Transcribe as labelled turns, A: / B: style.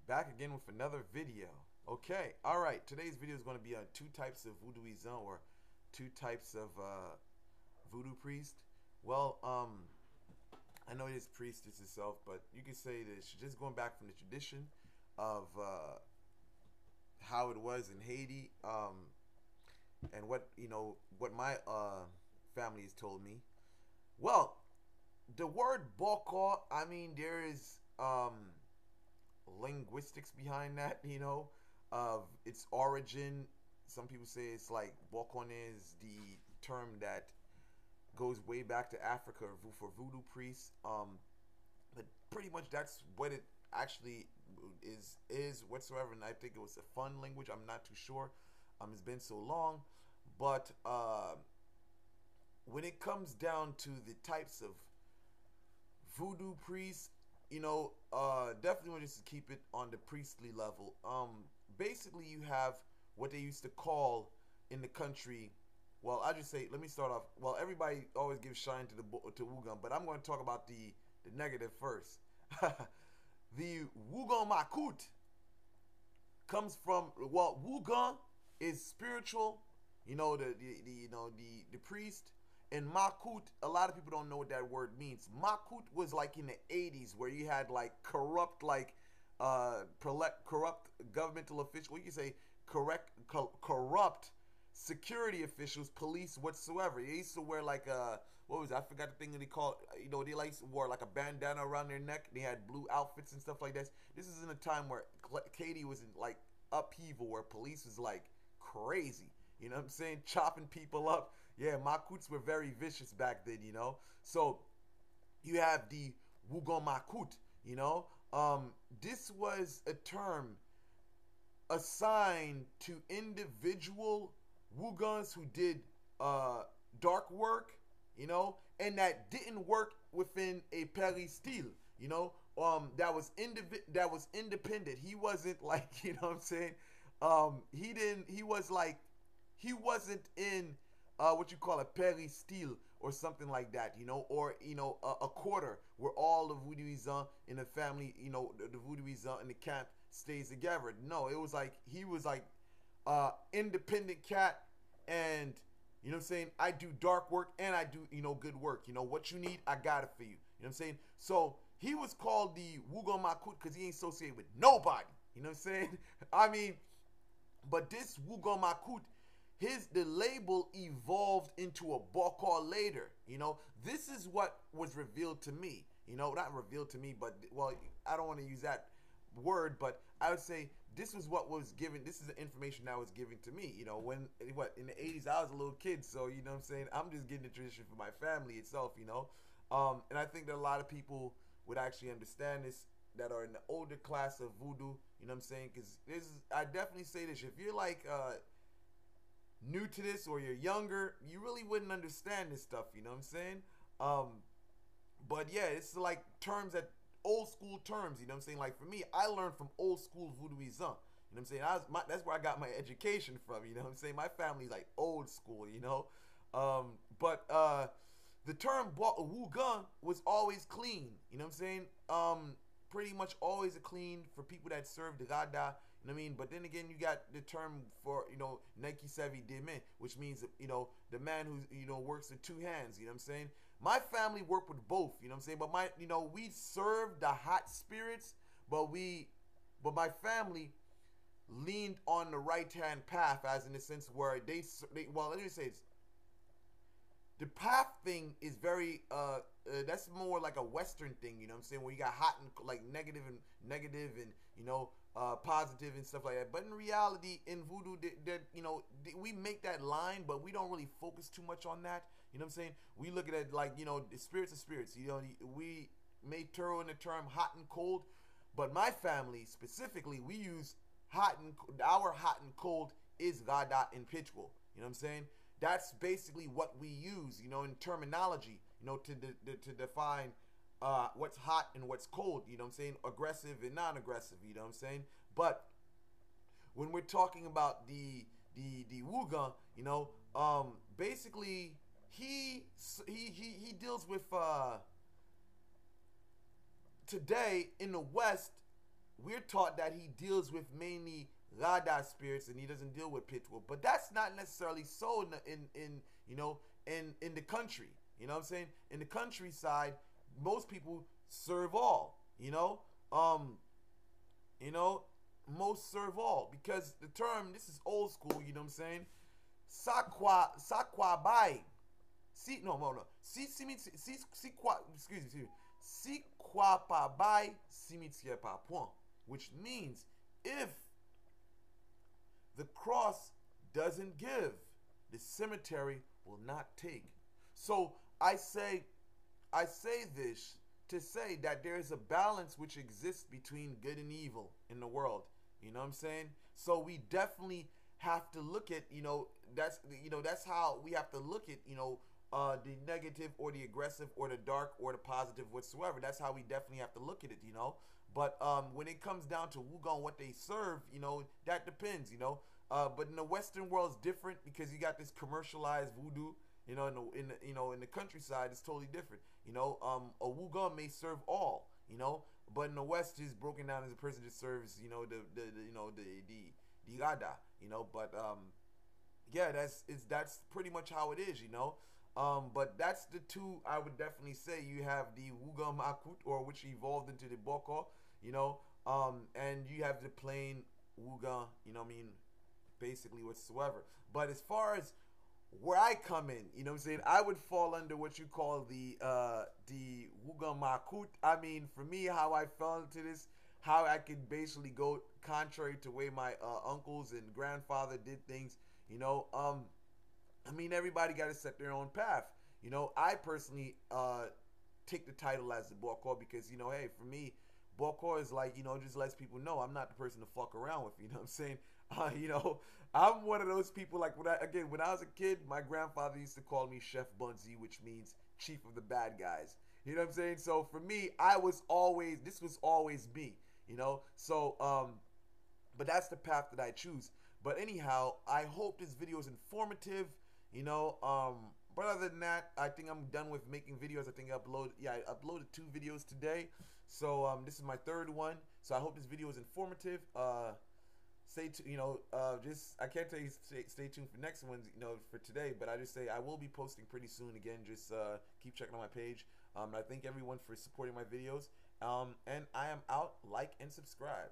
A: Back again with another video. Okay, all right. Today's video is going to be on two types of voodooism, or two types of voodoo priest. Well, I know it is priestess itself, but you could say that it's just going back from the tradition of how it was in Haiti, and what my family has told me. Well, the word Bokor, I mean, there is linguistics behind that, of its origin. Some people say it's like Bokon is the term that goes way back to Africa for voodoo priests. But pretty much that's what it actually is whatsoever. And I think it was a fun language. I'm not too sure. It's been so long, but when it comes down to the types of voodoo priests, definitely want just to keep it on the priestly level. Basically, you have what they used to call in the country. Well, I just say, let me start off. Well, everybody always gives shine to Wugan, but I'm going to talk about the negative first. The Wugan Makut comes from, well, Wugan is spiritual, the priest. And Makut, a lot of people don't know what that word means. Makut was like in the 80s, where you had like corrupt governmental officials. What you say, corrupt security officials, police whatsoever. They used to wear like what was it? I forgot the thing that they called. They like wore like a bandana around their neck. They had blue outfits and stuff like that. This is in a time where Katie was in like upheaval, where police was like crazy. You know what I'm saying? Chopping people up. Yeah, Makuts were very vicious back then, So you have the Wugon Makut, This was a term assigned to individual Wugans who did dark work, and that didn't work within a peristyle, that was independent. He wasn't like, what I'm saying? He wasn't in what you call a peristyle or something like that, or a quarter where all the voodooism in the family, the voodooism in the camp stays together. No, it was like he was like independent cat, and you know what I'm saying, I do dark work and I do good work. What you need, I got it for you. You know what I'm saying? So he was called the Wugon Makut because he ain't associated with nobody. You know what I'm saying? I mean, but this Wugon Makut, the label evolved into a Bokor later. This is what was revealed to me. Not revealed to me, but, well, I don't want to use that word, but I would say this was what was given. This is the information that was given to me. When in the 80s I was a little kid, so you know what I'm saying, I'm just getting the tradition for my family itself. And I think that a lot of people would actually understand this that are in the older class of voodoo. You know what I'm saying? Because I definitely say this: if you're like new to this, or you're younger, you really wouldn't understand this stuff. You know what I'm saying? But yeah, it's like terms that old school terms. You know what I'm saying? Like for me, I learned from old school voodooism. You know what I'm saying? That's where I got my education from. You know what I'm saying? My family's like old school. But the term Wugan was always clean. You know what I'm saying? Pretty much always a clean for people that serve the Gada. You know what I mean? But then again, you got the term for, Neki Sevi Deme, which means, the man who, works with two hands. You know what I'm saying? My family worked with both. You know what I'm saying? But we served the hot spirits, but my family leaned on the right-hand path, as in the sense where well, let me say this. The path thing is very that's more like a Western thing, you know what I'm saying, where you got hot and like negative and positive and stuff like that. But in reality, in voodoo, we make that line, but we don't really focus too much on that. You know what I'm saying? We look at it like, the spirits are spirits. We may throw in the term hot and cold, but my family specifically, we use our hot and cold is Gada and Pitchwell. You know what I'm saying? That's basically what we use, in terminology, to define what's hot and what's cold, you know what I'm saying? Aggressive and non-aggressive, you know what I'm saying? But when we're talking about the Wuga, basically he deals with today in the West, we're taught that he deals with mainly Rada spirits and he doesn't deal with Pitwa. But that's not necessarily so in you know, in the country. You know what I'm saying? In the countryside, most people serve all. You know, most serve all, because the term, this is old school. You know what I'm saying? Sakwa bai. Si no no no. Si kwa, excuse me. Si kwa pa bai cimetière pa point, which means if the cross doesn't give, the cemetery will not take. So I say this to say that there is a balance which exists between good and evil in the world. You know what I'm saying? So we definitely have to look at, that's how we have to look at, the negative or the aggressive or the dark or the positive whatsoever. That's how we definitely have to look at it. But when it comes down to Wugon, what they serve, that depends. But in the Western world, it's different because you got this commercialized voodoo. In the countryside, it's totally different. A Wugon may serve all. But in the West, it's broken down as a person that serves, the Rada. But yeah, that's pretty much how it is. But that's the two I would definitely say. You have the Wugon Makut, or which evolved into the Bokor, and you have the plain Wugon, basically whatsoever. But as far as where I come in, I would fall under what you call the Wugon Makut. I mean, for me, how I fell into this, how I could basically go contrary to the way my uncles and grandfather did things, everybody got to set their own path. I personally take the title as the Bokor because, hey, for me, Bokor is like, just lets people know I'm not the person to fuck around with. You know what I'm saying? I'm one of those people, like, when I was a kid, my grandfather used to call me Chef Bunzi, which means chief of the bad guys. You know what I'm saying? So for me, this was always me, So, but that's the path that I choose. But anyhow, I hope this video is informative, but other than that, I think I'm done with making videos. I think I uploaded 2 videos today. So, this is my 3rd one. So I hope this video is informative. Stay tuned, I can't tell you stay tuned for next ones, for today, but I just say I will be posting pretty soon again. Just keep checking on my page. I thank everyone for supporting my videos. And I am out. Like and subscribe.